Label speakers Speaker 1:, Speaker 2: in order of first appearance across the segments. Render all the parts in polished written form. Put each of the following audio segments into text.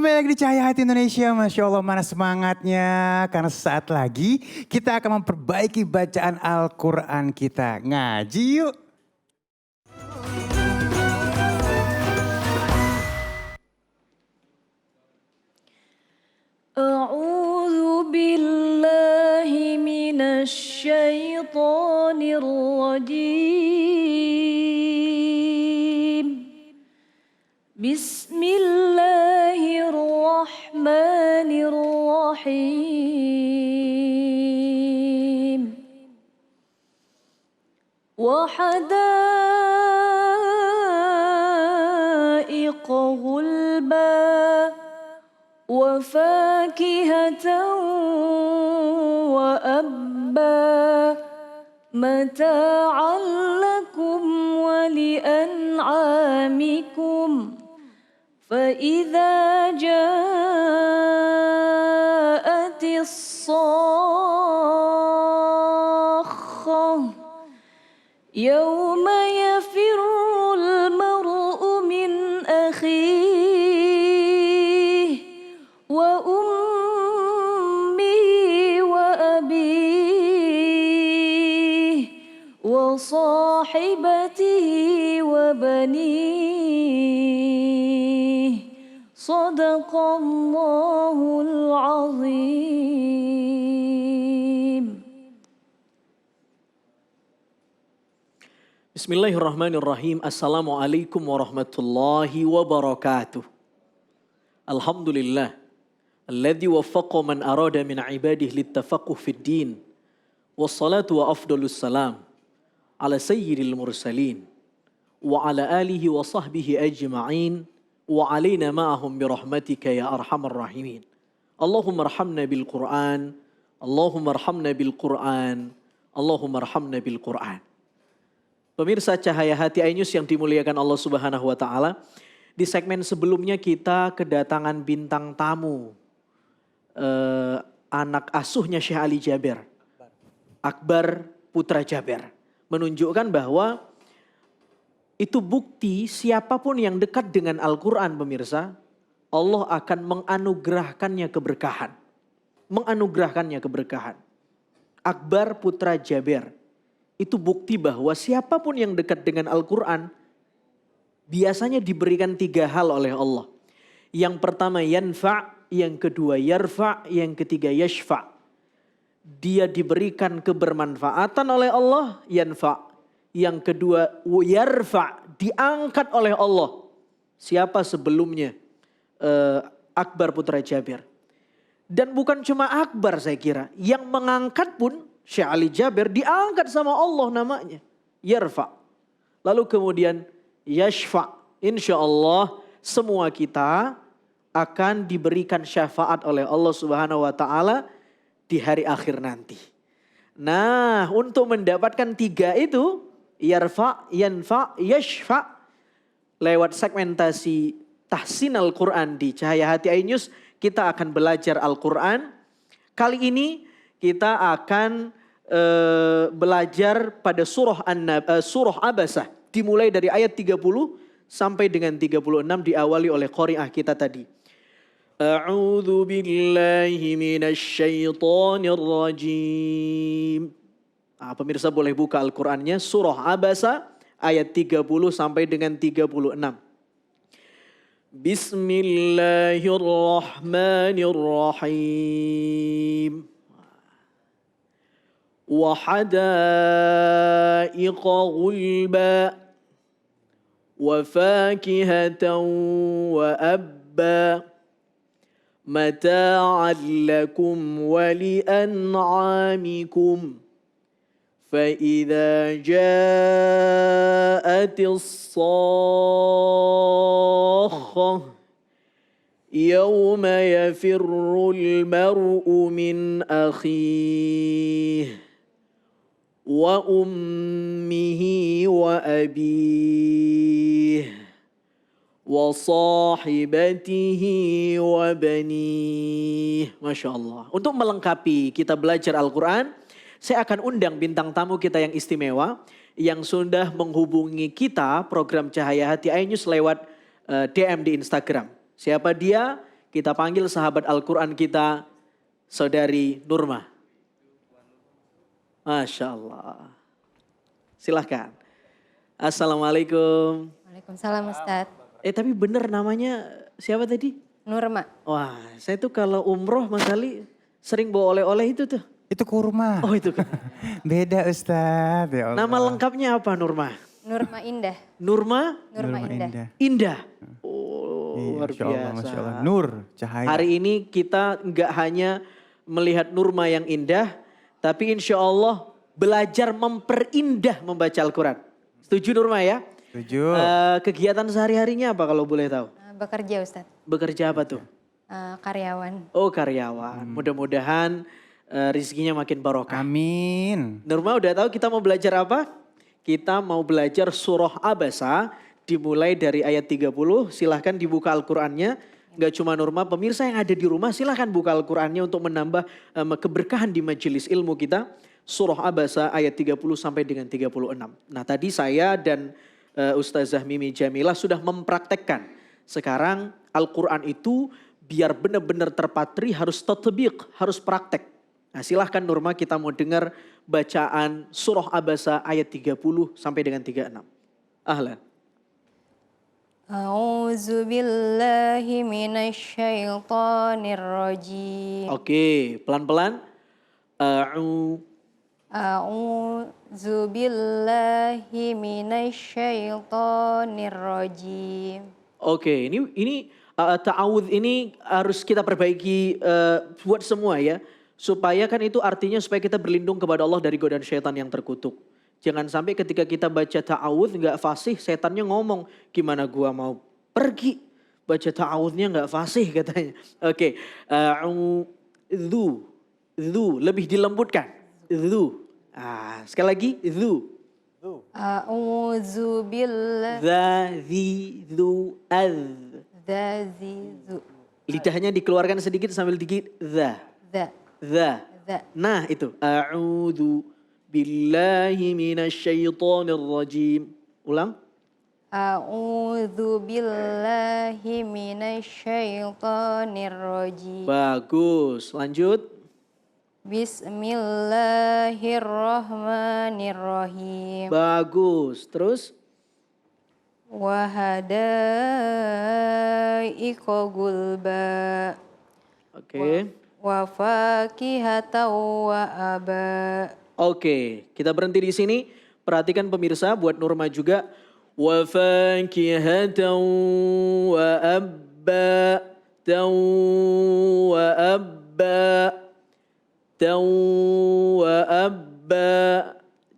Speaker 1: kembali lagi di Cahaya Hati Indonesia. Masya Allah, mana semangatnya. Karena sesaat lagi kita akan memperbaiki bacaan Al-Quran kita. Ngaji yuk.
Speaker 2: أعوذ بالله من الشيطان الرجيم بسم الله الرحمن الرحيم وحدائق غلبا وفاكهة وأبا متاعا لكم ولأنعامكم فإذا جاءت الصاخة يوم يفر المرء من أخيه وأمه وأبيه وصاحبته وبنيه صدق الله العظيم.
Speaker 3: Bismillahirrahmanirrahim. Assalamualaikum warahmatullahi wabarakatuh. Alhamdulillah. Alladhi waffaqa man arada min ibadihi littafaqquh fid din. Wassalatu wa afdalus salam ala sayyidil mursalin wa ala alihi wa sahbihi ajma'in wa alaina ma'ahum birahmatika ya arhamar rahimin. Allahumma arhamna bil Qur'an, Allahumma arhamna bil Qur'an, Allahumma arhamna bil Qur'an. Pemirsa Cahaya Hati iNews yang dimuliakan Allah Subhanahu wa taala, di segmen sebelumnya kita kedatangan bintang tamu, anak asuhnya Syekh Ali Jaber, Akbar Putra Jaber, menunjukkan bahwa itu bukti siapapun yang dekat dengan Al-Quran, pemirsa, Allah akan menganugerahkannya keberkahan. Menganugerahkannya keberkahan. Akbar Putra Jaber, itu bukti bahwa siapapun yang dekat dengan Al-Quran biasanya diberikan 3 hal oleh Allah. Yang pertama yanfa', yang kedua yarfa', yang ketiga yashfa'. Dia diberikan kebermanfaatan oleh Allah, yanfa'. Yang kedua yarfa', diangkat oleh Allah. Siapa sebelumnya? Akbar Putra Jaber. Dan bukan cuma Akbar saya kira, yang mengangkat pun Syekh Ali Jaber diangkat sama Allah namanya. Yarfa'. Lalu kemudian yashfa'. Insya Allah semua kita akan diberikan syafaat oleh Allah Subhanahu wa taala di hari akhir nanti. Nah, untuk mendapatkan 3 itu, yarfa', yanfa', yashfa', lewat segmentasi tahsin Al-Quran di Cahaya Hati iNews, kita akan belajar Al-Quran. Kali ini kita akan belajar pada surah Abasah. Dimulai dari ayat 30 sampai dengan 36 diawali oleh qari'ah kita tadi. A'udzu billahi minasy syaithanir rajim. Pemirsa boleh buka Al-Qur'annya, surah Abasa ayat 30 sampai dengan 36. Bismillahirrahmanirrahim. وحدائق غلبا وفاكهة وأبا متاعا لكم ولأنعامكم فإذا جاءت الصاخة يوم يفر المرء من أخيه وأمه وأبيه وصاحبته وبنيه. Masya Allah. Untuk melengkapi kita belajar Al-Quran, saya akan undang bintang tamu kita yang istimewa, yang sudah menghubungi kita program Cahaya Hati iNews lewat DM di Instagram. Siapa dia? Kita panggil sahabat Al-Quran kita, Saudari Nurma. Masya Allah. Silahkan. Assalamualaikum.
Speaker 4: Waalaikumsalam Ustadz.
Speaker 3: Tapi bener namanya siapa tadi?
Speaker 4: Nurma.
Speaker 3: Wah, saya tuh kalau umroh Mas Ali sering bawa oleh-oleh itu tuh.
Speaker 1: Itu kurma.
Speaker 3: Oh itu kan.
Speaker 1: Beda Ustadz. Ya Allah.
Speaker 3: Nama lengkapnya apa Nurma?
Speaker 4: Nurma Indah.
Speaker 3: Nurma
Speaker 4: Nurma Indah.
Speaker 3: Indah. Oh,
Speaker 1: Iya,
Speaker 3: luar
Speaker 1: Masya Allah,
Speaker 3: biasa.
Speaker 1: Masya Allah. Nur, cahaya.
Speaker 3: Hari ini kita nggak hanya melihat Nurma yang indah, tapi insya Allah belajar memperindah membaca Al-Quran. Setuju Nurma ya?
Speaker 1: Setuju.
Speaker 3: Kegiatan sehari-harinya apa kalau boleh tahu?
Speaker 4: Bekerja Ustadz.
Speaker 3: Bekerja apa tuh?
Speaker 4: Karyawan.
Speaker 3: Oh karyawan. Mudah-mudahan rezekinya makin barokah.
Speaker 1: Amin.
Speaker 3: Nurma udah tahu kita mau belajar apa? Kita mau belajar surah Abasa dimulai dari ayat 30. Silahkan dibuka Al-Qurannya. Gak cuma Nurma, pemirsa yang ada di rumah silahkan buka Al-Qurannya untuk menambah keberkahan di majelis ilmu kita. Surah Abasa ayat 30 sampai dengan 36. Nah tadi saya dan Ustazah Mimi Jamilah sudah mempraktekkan. Sekarang Al-Quran itu biar benar-benar terpatri harus tatbiq, harus praktek. Nah silahkan Nurma kita mau dengar bacaan surah Abasa ayat 30 sampai dengan 36. Ahlan.
Speaker 4: A'udzu billahi minasyaitonir rajim.
Speaker 3: Oke, pelan-pelan.
Speaker 4: A'udzu billahi minasyaitonir rajim.
Speaker 3: Oke, ini ta'awudz ini harus kita perbaiki buat semua ya. Supaya kan itu artinya supaya kita berlindung kepada Allah dari godaan syaitan yang terkutuk. Jangan sampai ketika kita baca ta'awudz nggak fasih, setannya ngomong, gimana gua mau pergi? Baca ta'awudznya nggak fasih katanya. Oke, lebih dilembutkan. Sekali lagi,
Speaker 4: A'udzu billahi
Speaker 3: lidahnya dikeluarkan sedikit sambil dikit. Nah itu. A'udzu billahi minasyaitonir rajim. Ulang.
Speaker 4: A'udzu billahi minasyaitonir rajim.
Speaker 3: Bagus. Lanjut.
Speaker 4: Bismillahirrahmanirrahim.
Speaker 3: Bagus. Terus.
Speaker 4: Wahadaika gulba.
Speaker 3: Oke.
Speaker 4: Wa fakihatan wa aba.
Speaker 3: Oke, kita berhenti di sini. Perhatikan pemirsa, buat Nurma juga. Wa fakihatan wa abba. Wa abba. Wa abba.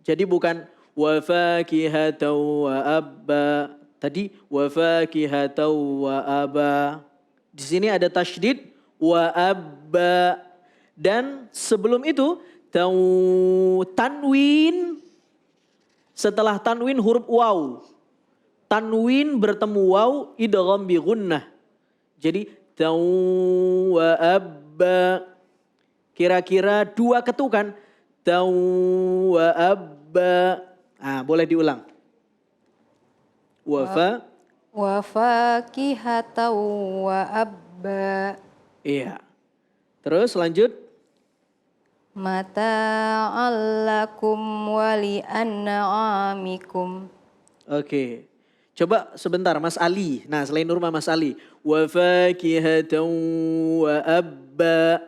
Speaker 3: Jadi bukan wa fakihatan wa abba. Tadi wa fakihatan wa abba. Di sini ada tasydid wa abba. Dan sebelum itu tanwin. Setelah tanwin huruf waw. Tanwin bertemu waw idgham bi gunnah. Jadi wa abba. Kira-kira 2 ketukan. Wa abba. Boleh diulang. Wa
Speaker 4: fakihatan wa abba.
Speaker 3: Iya. Terus lanjut.
Speaker 4: Mata'allakum wa li'an'amikum.
Speaker 3: Oke. Coba sebentar Mas Ali. Nah selain Nurma Mas Ali. Wa fakihatan wa abba.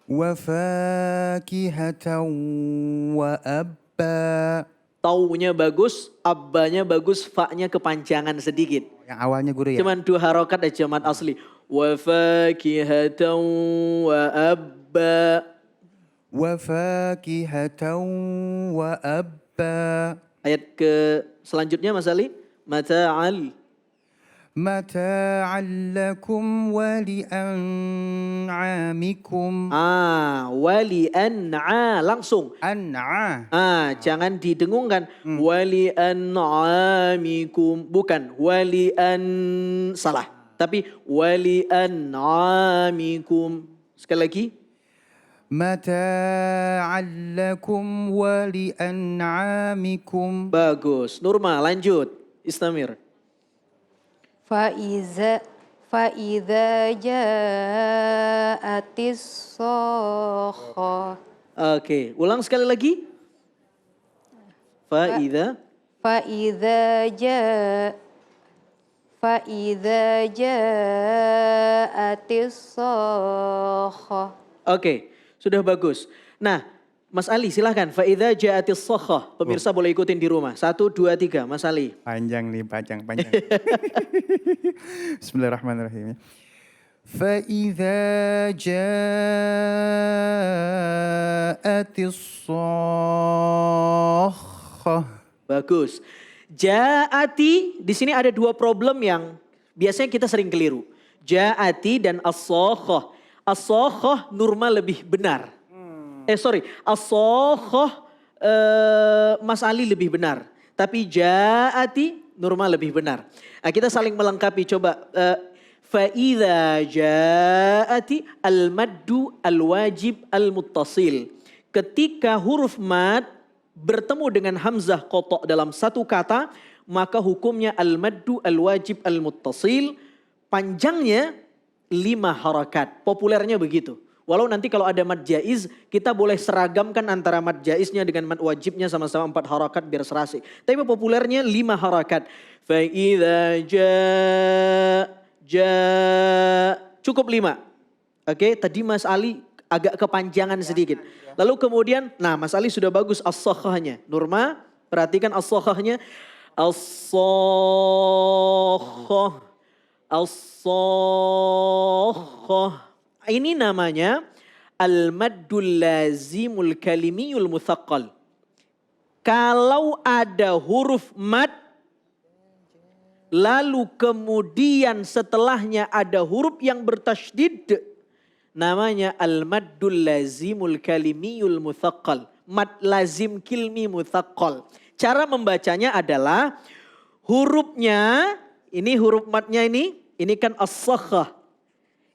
Speaker 1: Wa fakihatan wa abba.
Speaker 3: Taunya bagus, abbanya bagus, fa-nya kepanjangan sedikit.
Speaker 1: Yang awalnya guru ya.
Speaker 3: Cuman 2 harokat aja mat asli. Wa fakihatan wa abba.
Speaker 1: Wa fakihatan wa abba.
Speaker 3: Ayat ke selanjutnya Mas Ali. Mata'al.
Speaker 1: Mata'an lakum wa li'an'amikum.
Speaker 3: Wali an'a langsung.
Speaker 1: An'a.
Speaker 3: Jangan didengungkan. Wali an'amikum. Bukan. Wali an salah. Tapi wali an'amikum. Sekali lagi.
Speaker 1: Mata'an lakum wa li'an'amikum.
Speaker 3: Bagus. Nurma lanjut. Istamir.
Speaker 4: فإذا جاءت الصاخة
Speaker 3: Oke, ulang sekali lagi. Faida.
Speaker 4: فإذا جاءت الصاخة.
Speaker 3: Oke, sudah bagus. Nah, Mas Ali silahkan. Faida ja'atis sokhah. Pemirsa boleh ikutin di rumah. 1, 2, 3. Mas Ali.
Speaker 1: Panjang nih, panjang. Bismillahirrahmanirrahim. فإذا جاءت الصاخة.
Speaker 3: Bagus. Ja'ati, di sini ada dua problem yang biasanya kita sering keliru. Ja'ati dan as-sokhah. As-sokhah Nurma lebih benar. As-sokhah Mas Ali lebih benar. Tapi ja'ati Nurma lebih benar. Nah, kita saling melengkapi. Coba fa'idha ja'ati al-maddu al-wajib al-muttasil. Ketika huruf mad bertemu dengan hamzah qata' dalam satu kata, maka hukumnya al-maddu al-wajib al-muttasil, panjangnya 5 harakat. Populernya begitu. Walau nanti kalau ada mad jaiz, kita boleh seragamkan antara mad jaiznya dengan mad wajibnya sama-sama 4 harakat biar serasi. Tapi populernya 5 harakat. Fa'idha cukup 5. Oke, tadi Mas Ali agak kepanjangan sedikit. Lalu kemudian, nah Mas Ali sudah bagus as-sokhahnya. Nurma, perhatikan as-sokhahnya. As-sokhah. As-sokhah. Ini namanya al-maddul lazimul kalimiyul muthaqqal. Kalau ada huruf mad, lalu kemudian setelahnya ada huruf yang bertasydid, namanya al-maddul lazimul kalimiyul muthaqqal. Mad lazim kilmi muthaqqal. Cara membacanya adalah hurufnya, ini huruf madnya ini kan as-sakhah.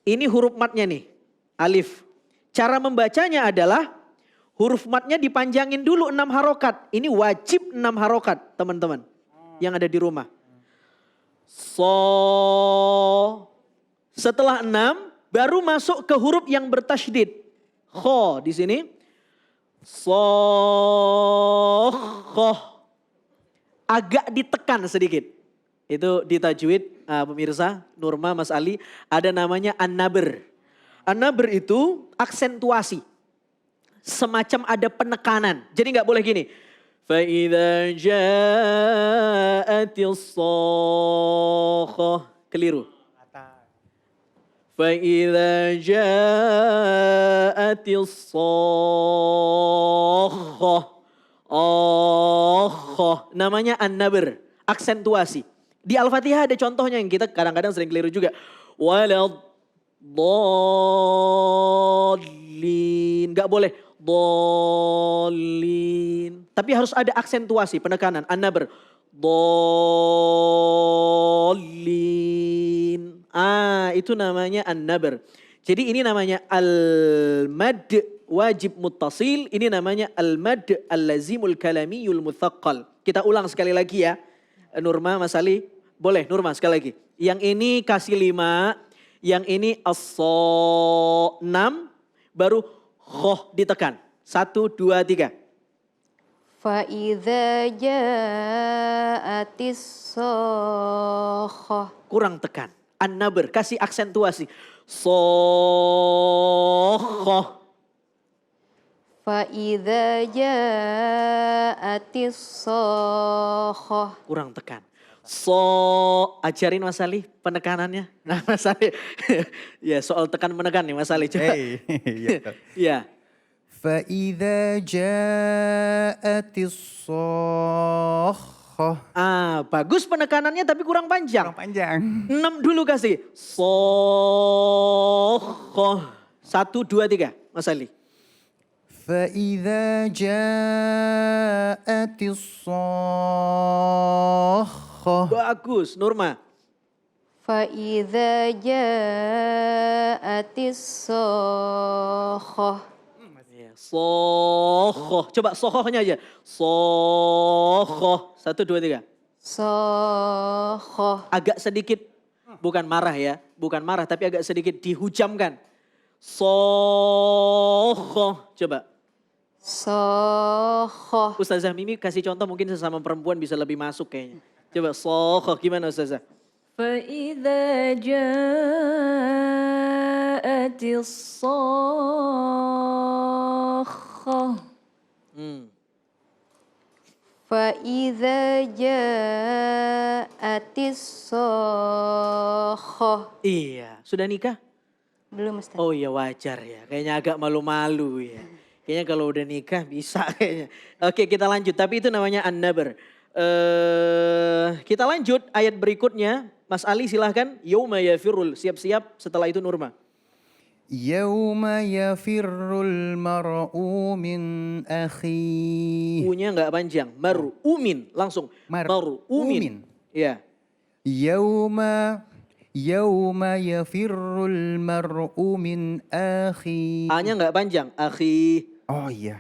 Speaker 3: Ini huruf madnya nih, alif. Cara membacanya adalah huruf madnya dipanjangin dulu 6 harokat. Ini wajib 6 harokat teman-teman yang ada di rumah. Setelah 6 baru masuk ke huruf yang bertasydid. Kho di sini. Agak ditekan sedikit. Itu di tajwid pemirsa, Nurma, Mas Ali, ada namanya an-nabr. An-nabr itu aksentuasi. Semacam ada penekanan. Jadi nggak boleh gini. فَإِذَا جَاءَتِ الصَّاخَّةُ. Keliru. فَإِذَا جَاءَتِ الصَّاخَّةُ. Namanya an-nabr. Aksentuasi. Di Al-Fatihah ada contohnya yang kita kadang-kadang sering keliru juga. Waladhdallin. Gak boleh. Dallin. Tapi harus ada aksentuasi, penekanan. An-nabr. Dallin. Itu namanya an-nabr. Jadi ini namanya al-mad wajib muttasil. Ini namanya al-mad al-lazimul kalamiyul muthaqqal. Kita ulang sekali lagi ya. Nurma, Mas Ali. Boleh Nurma sekali lagi. Yang ini kasih 5. Yang ini as-so 6. Baru khoh ditekan. 1, 2, 3.
Speaker 4: فَإِذَا جَاءَتِ الصَّاخَّةُ.
Speaker 3: Kurang tekan. An-nabr, kasih aksentuasi. Sokhah.
Speaker 4: فَإِذَا جَاءَتِ الصَّاخَّةُ.
Speaker 3: Kurang tekan. Ajarin Mas Ali penekanannya. Nah Mas Ali, ya soal tekan menekan nih Mas Ali. Coba. Ya.
Speaker 1: فإذا جاءت الصاخة.
Speaker 3: Bagus penekanannya tapi kurang panjang.
Speaker 1: Kurang panjang.
Speaker 3: 6 dulu kasih. Sokhah. 1, 2, 3 Mas Ali.
Speaker 1: فإذا جاءت الصاخة.
Speaker 3: Bagus Nurma.
Speaker 4: فَإِذَا جَاءَتِ الصَّاخَّةُ.
Speaker 3: Sokhah. Coba sokhahnya aja. Sokhah. 1, 2, 3.
Speaker 4: Sokhah.
Speaker 3: Agak sedikit Bukan marah ya, bukan marah tapi agak sedikit dihujamkan. Sokhoh, coba.
Speaker 4: Sokhoh.
Speaker 3: Ustazah Mimi kasih contoh mungkin sesama perempuan bisa lebih masuk kayaknya. Coba sokhoh gimana Ustazah?
Speaker 2: فإذا جاءت الصاخة
Speaker 4: Fa'idha ja'atis sokhoh.
Speaker 3: Iya, sudah nikah?
Speaker 4: Belum Ustaz.
Speaker 3: Oh iya wajar ya, kayaknya agak malu-malu ya. Kayaknya kalau udah nikah bisa kayaknya. Oke kita lanjut, tapi itu namanya an-nabr. Kita lanjut ayat berikutnya. Mas Ali silahkan, yauma yafirul, siap-siap setelah itu Nurma.
Speaker 1: Yauma yafirrul mar'u min akhi.
Speaker 3: U-nya enggak panjang, mar'umin, langsung. Mar'umin. Ya.
Speaker 1: Yauma yafirrul mar'u min akhi.
Speaker 3: A-nya enggak panjang, akhi.
Speaker 1: Oh iya.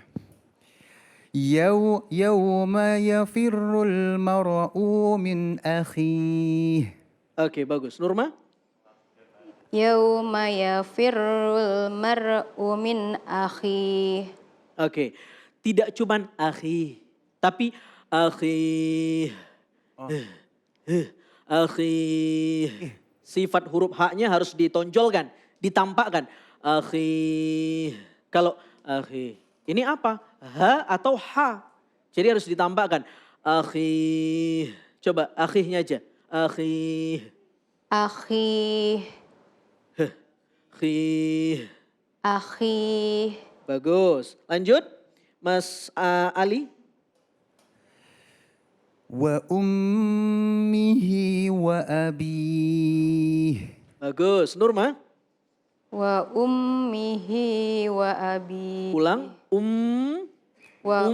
Speaker 1: Yauma yafirrul mar'u min akhi.
Speaker 3: Oke bagus, Nurma?
Speaker 4: Yauma yafirrul mar'u min akhi.
Speaker 3: Oke, tidak cuman akhi, tapi akhi. Akhi. Sifat huruf H-nya harus ditonjolkan, ditampakkan. Akhi. Kalau akhi. Ini apa? H atau H. Jadi harus ditampakkan. Akhi. Coba akhihnya aja. Akhi.
Speaker 4: Akhi.
Speaker 3: Akhi.
Speaker 4: Akhi.
Speaker 3: Bagus. Lanjut. Mas Ali.
Speaker 1: Wa ummihi wa abih.
Speaker 3: Bagus. Nurma.
Speaker 4: Wa ummihi wa abi.
Speaker 3: Ulang.
Speaker 4: Wa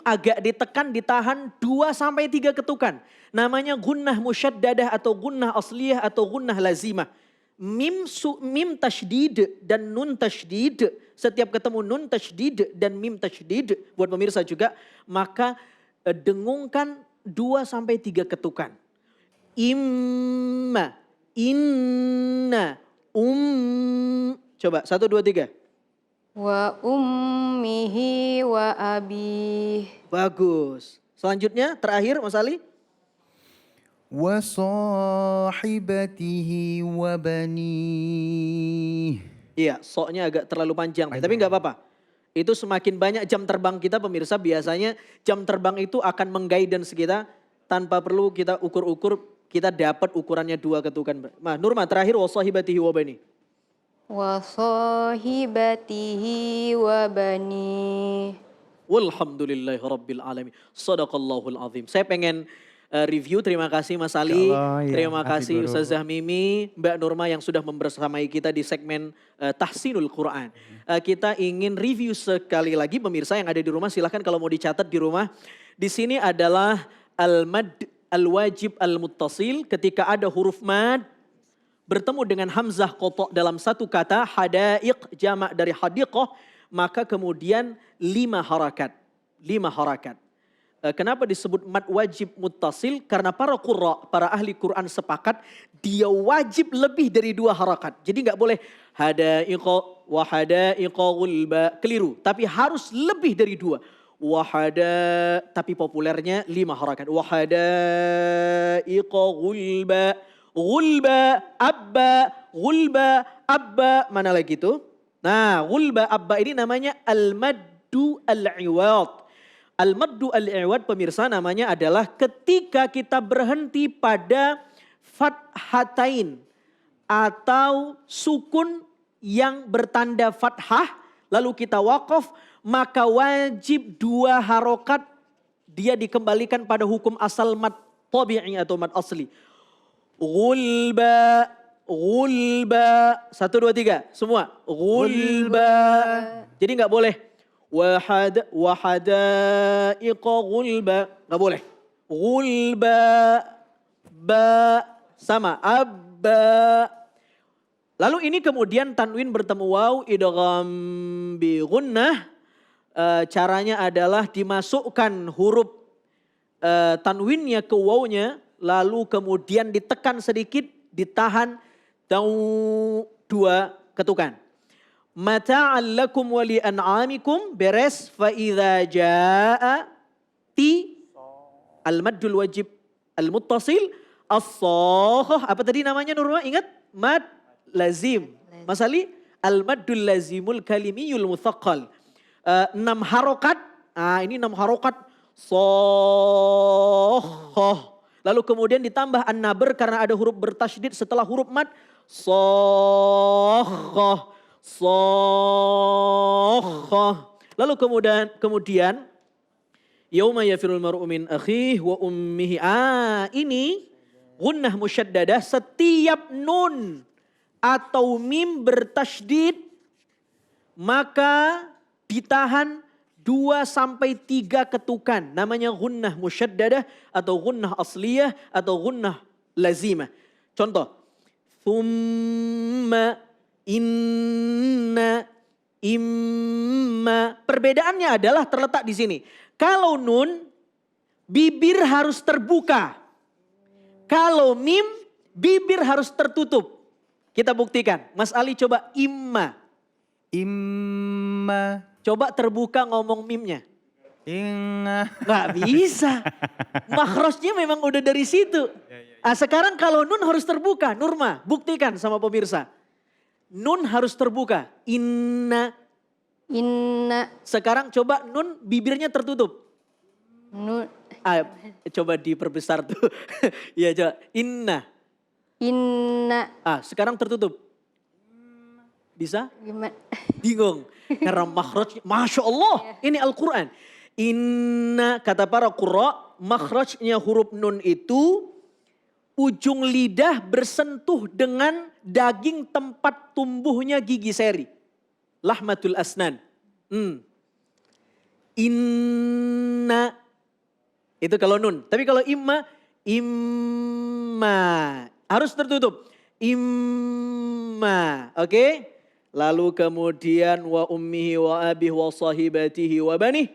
Speaker 3: Agak ditekan, ditahan 2 sampai 3 ketukan. Namanya gunnah musyaddadah atau gunnah asliyah atau gunnah lazimah. Mim tasydid dan nun tasydid. Setiap ketemu nun tasydid dan mim tasydid. Buat pemirsa juga. Maka dengungkan 2 sampai 3 ketukan. Imma, inna, Coba 1, 2, 3.
Speaker 4: Wa ummihi wa abi.
Speaker 3: Bagus. Selanjutnya terakhir Mas Ali.
Speaker 1: Wa sahibatihi wa banih.
Speaker 3: Iya, soknya agak terlalu panjang. Tapi nggak apa-apa. Itu semakin banyak jam terbang kita pemirsa. Biasanya jam terbang itu akan mengguidance kita. Tanpa perlu kita ukur-ukur. Kita dapat ukurannya 2 ketukan. Nah, Nurma terakhir wa sahibatihi wa banih.
Speaker 4: Wa sahibatihi wa bani.
Speaker 3: Walhamdulillahi rabbil alamin. Sadaqallahul azim. Saya pengen review. Terima kasih Mas Ali. Terima kasih Ustazah Mimi, Mbak Nurma yang sudah membersamai kita di segmen Tahsinul Quran. Kita ingin review sekali lagi pemirsa yang ada di rumah. Silahkan kalau mau dicatat di rumah. Di sini adalah al-mad al-wajib al-muttasil. Ketika ada huruf mad bertemu dengan hamzah qata dalam satu kata, hadaiq jamak dari hadiqah, maka kemudian 5 harakat. 5 harakat. Kenapa disebut mad wajib muttasil? Karena para qurra, para ahli Quran sepakat dia wajib lebih dari 2 harakat. Jadi nggak boleh hadaiqa wa hadaiqa gulba, keliru. Tapi harus lebih dari 2. Wahada, tapi populernya 5 harakat. Wahadaiqa gulba. Gulba, abba, gulba, abba. Mana lagi itu? Nah, gulba, abba ini namanya al-maddu al-iwad. Al-maddu al-iwad pemirsa namanya adalah ketika kita berhenti pada fathatain. Atau sukun yang bertanda fathah. Lalu kita waqaf, maka wajib 2 harokat dia dikembalikan pada hukum asal mad tabi'i atau mad asli. Gulba, gulba. 1, 2, 3. Semua. Gulba. Jadi nggak boleh. Wahadaiqa gulba. Nggak boleh. Gulba. Ba. Sama. Abba. Lalu ini kemudian tanwin bertemu waw. Idgham bi gunnah. Caranya adalah dimasukkan huruf tanwinnya ke wawnya. lalu kemudian ditekan sedikit, ditahan, dua ketukan. Mata'an lakum wa li an'amikum, beres. Fa idza jaa ti al-maddul wajib al-muttasil as-sakhah. Apa tadi namanya Nurma? Ingat? Mad lazim. Mas Ali, al-maddul lazimul kalimiyul mutsaqqal. 6 harokat. Ini 6 harokat. Sakhah. Lalu kemudian ditambah an-nabr karena ada huruf bertasydid setelah huruf mad. Sakhah. Sakhah. Lalu kemudian yauma yafirul mar'u min akhihi wa ummihi. Ini gunnah musyaddadah, setiap nun atau mim bertasydid maka ditahan 2 sampai 3 ketukan. Namanya gunnah musyaddadah atau gunnah asliyah atau gunnah lazimah. Contoh. Thumma, inna, imma. Perbedaannya adalah terletak di sini. Kalau nun, bibir harus terbuka. Kalau mim, bibir harus tertutup. Kita buktikan. Mas Ali coba imma.
Speaker 1: Imma.
Speaker 3: Coba terbuka ngomong mimnya.
Speaker 1: Inna.
Speaker 3: Nggak bisa. Makhrajnya memang udah dari situ. Sekarang kalau nun harus terbuka. Nurma, buktikan sama pemirsa. Nun harus terbuka. Inna.
Speaker 4: Inna.
Speaker 3: Sekarang coba nun bibirnya tertutup.
Speaker 4: Nun.
Speaker 3: Coba diperbesar tuh. Ya coba. Inna.
Speaker 4: Inna.
Speaker 3: Sekarang tertutup. Bisa?
Speaker 4: Gimana?
Speaker 3: Bingung. Karena makhrajnya, Masya Allah, ini Al-Quran. Inna, kata para qurra, makhrajnya huruf nun itu ujung lidah bersentuh dengan daging tempat tumbuhnya gigi seri. Lahmatul asnan. Inna. Itu kalau nun. Tapi kalau imma, harus tertutup. Imma, oke? Lalu kemudian wa ummihi wa abihi wa sahibatihi wa banih.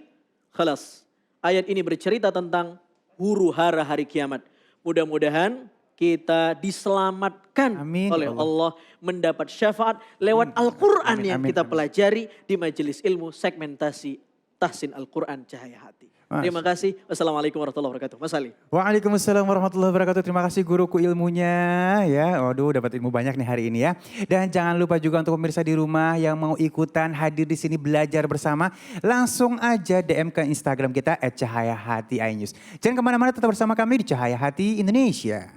Speaker 3: Khalas. Ayat ini bercerita tentang huru hara hari kiamat. Mudah-mudahan kita diselamatkan oleh Allah. Mendapat syafaat lewat Al-Quran yang kita pelajari di majelis ilmu segmentasi tahsin Al-Quran Cahaya Hati. Terima kasih. Wassalamualaikum warahmatullahi wabarakatuh. Mas Ali.
Speaker 1: Waalaikumsalam warahmatullahi wabarakatuh. Terima kasih guruku ilmunya ya. Waduh, dapat ilmu banyak nih hari ini ya. Dan jangan lupa juga untuk pemirsa di rumah yang mau ikutan hadir di sini belajar bersama, langsung aja DM ke Instagram kita @cahayahati iNews. Jangan kemana-mana, tetap bersama kami di Cahaya Hati Indonesia.